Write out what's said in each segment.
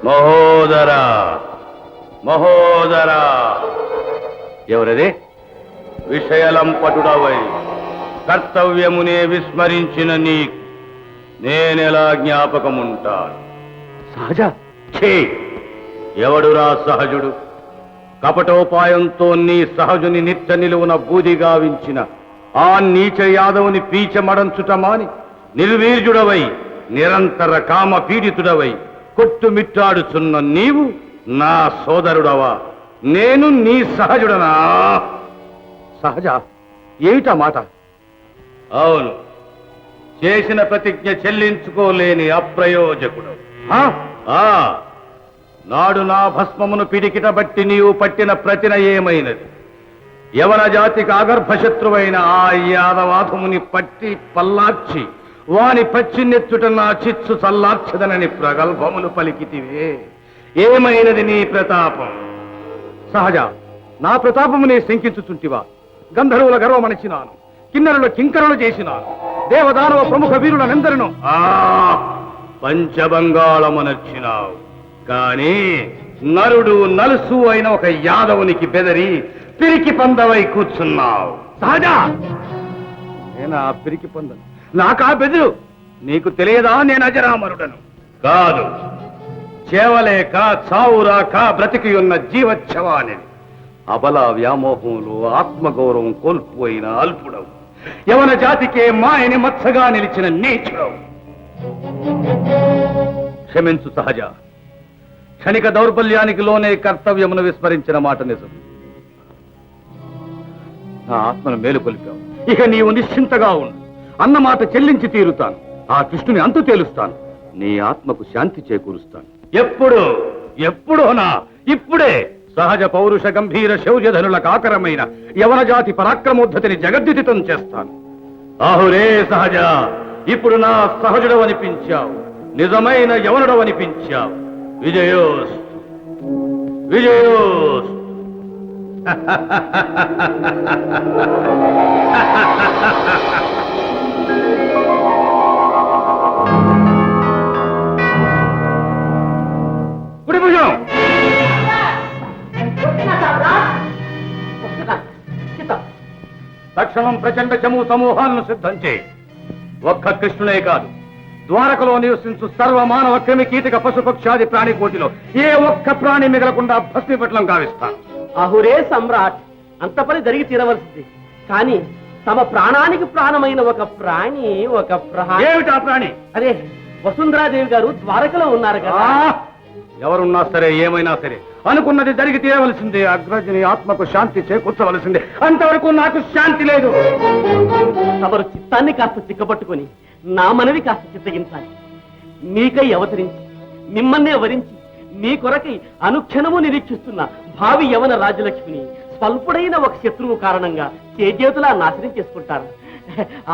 మహోదరా మహోదరా. ఎవరది? విషయలంపటుడవై కర్తవ్యమునే విస్మరించిన నీకు నేనెలా జ్ఞాపకముంటాను? సహజ ఛీ! ఎవడురా సహజుడు? కపటోపాయంతో నీ సహజుని నిత్య నిలువున బూదిగావించిన ఆ నీచ యాదవుని పీచమడంచుట మాని నిర్వీర్యుడవై నిరంతర కామ పీడితుడవై కొట్టుమిట్టాడుచున్న నీవు నా సోదరుడవా? నేను నీ సహజుడనా? సహజ ఏమిటా మాట? అవును, చేసిన ప్రతిజ్ఞ చెల్లించుకోలేని అప్రయోజకుడు. నాడు నా భస్మమును పిడికిట బట్టి నీవు పట్టిన ప్రతిన ఏమైనది? యవన జాతికి ఆగర్భశత్రువైన ఆ యాదవాధముని పట్టి పల్లార్చి వాని పచ్చినెత్తుట నా చిచ్చు చల్లార్చదనని ప్రగల్భములు పలికితివే. ఏమైనది నీ ప్రతాపం? సహజ నా ప్రతాపమునే శంకించుచుంటివా? గంధర్వుల గర్వమణిచినాను, కిన్నరుల కింకరులు చేసినాను, దేవదానవ ప్రముఖ వీరులనెందరినో పంచబంగాళమనర్చినావు. కాని నరుడు నలుసు అయిన ఒక యాదవునికి బెదరి పిరికి పందవై కూర్చున్నావు. సహజ నేనా పిరికి పొందను, నాకా బెదురు? నీకు తెలియదా నేను అజరామరుడను? కాదు, చేవలేక చావురాక బ్రతికి ఉన్న జీవచ్ఛవాని. అబల వ్యామోహంలో ఆత్మగౌరవం కోల్పోయిన అల్పుడవు. యవన జాతికే మాయని మత్సగా నిలిచిన నీచుడవు. క్షమించు సహజ, క్షణిక దౌర్బల్యానికి లోనే కర్తవ్యమును విస్మరించిన మాట నిజం. నా ఆత్మను మేలుకొల్పావు. ఇక నీవు నిశ్చింతగా ఉండు. అన్నమాట చెల్లించి తీరుతాను. ఆ కృష్ణుని అంతు తేలుస్తాను. నీ ఆత్మకు శాంతి చేకూరుస్తాను. ఎప్పుడు? ఎప్పుడోనా? ఇప్పుడే. సహజ పౌరుష గంభీర శౌర్యధనులకు ఆకరమైన యవన జాతి పరాక్రమోద్ధతిని జగద్దితం చేస్తాను. ఆహురే సహజ, ఇప్పుడు నా సహజుడవనిపించావు, నిజమైన యవనుడవనిపించావు. విజయోస్ విజయోస్. కుడిభుజం తక్షణం ప్రచండ చమూ సమూహాలను సిద్ధం చేయి. ఒక్క కృష్ణునే కాదు, ద్వారకలో నివసించు సర్వ మానవ క్రిమి కీటక పశుపక్షాది ప్రాణికోటిలో ఏ ఒక్క ప్రాణి మిగలకుండా భస్మీపట్లం గావిస్తాను. అహురే సమ్రాట్, అంత పని జరిగి తీరవలసింది. కానీ తమ ప్రాణానికి ప్రాణమైన ఒక ప్రాణి ఏమిటా ప్రాణి? అదే వసుంధరాదేవి గారు ద్వారకలో ఉన్నారు కదా. ఎవరున్నా సరే, ఏమైనా సరే, అనుకున్నది జరిగి తీరవలసిందే. అగ్రజుని ఆత్మకు శాంతి చేకూర్చవలసిందే. అంతవరకు నాకు శాంతి లేదు. తమరు చిత్తాన్ని కాస్త చిక్కబట్టుకుని నా మనవి కాస్త చిత్తగించాలి. మీకై అవతరించి మిమ్మల్ని వరించి మీ కొరకై అనుక్షణము నిరీక్షిస్తున్న భావి యవన రాజలక్ష్మిని స్వల్పుడైన ఒక శత్రువు కారణంగా చేజేతులా నాశనం చేసుకుంటారు.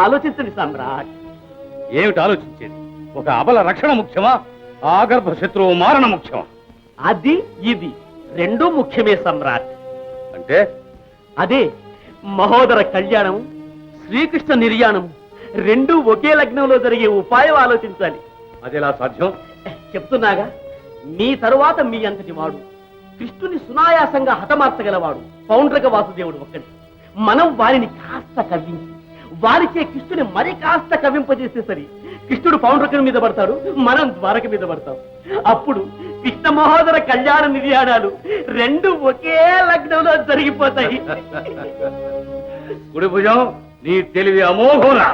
ఆలోచించండి సమ్రాట్. ఏమిటి ఆలోచించేది? ఒక అబల రక్షణ ముఖ్యమా, ఆగర్భ శత్రువు మారణ ముఖ్యమా? అది ఇది రెండూ ముఖ్యమే సమ్రాట్. అంటే అదే మహోదర కళ్యాణం, శ్రీకృష్ణ నిర్యాణం రెండూ ఒకే లగ్నంలో జరిగే ఉపాయం ఆలోచించాలి. అదెలా సాధ్యం? చెప్తున్నాగా, మీ తరువాత మీ అంతటి వాడు, కృష్ణుని సునాయాసంగా హతమార్చగలవాడు పౌండ్రక వాసుదేవుడు ఒక్కడి. మనం వారిని కాస్త కవ్వించి వారిచే కృష్ణుని మరి కాస్త కవ్వింపజేస్తే సరి, కృష్ణుడు పౌండ్రకుని మీద పడతాడు, మనం ద్వారక మీద పడతాం. అప్పుడు కృష్ణ మహోదర కళ్యాణ నిర్యాణాలు రెండు ఒకే లగ్నంలో జరిగిపోతాయి. కుడి భుజం, నీ తెలివి అమోఘంరా.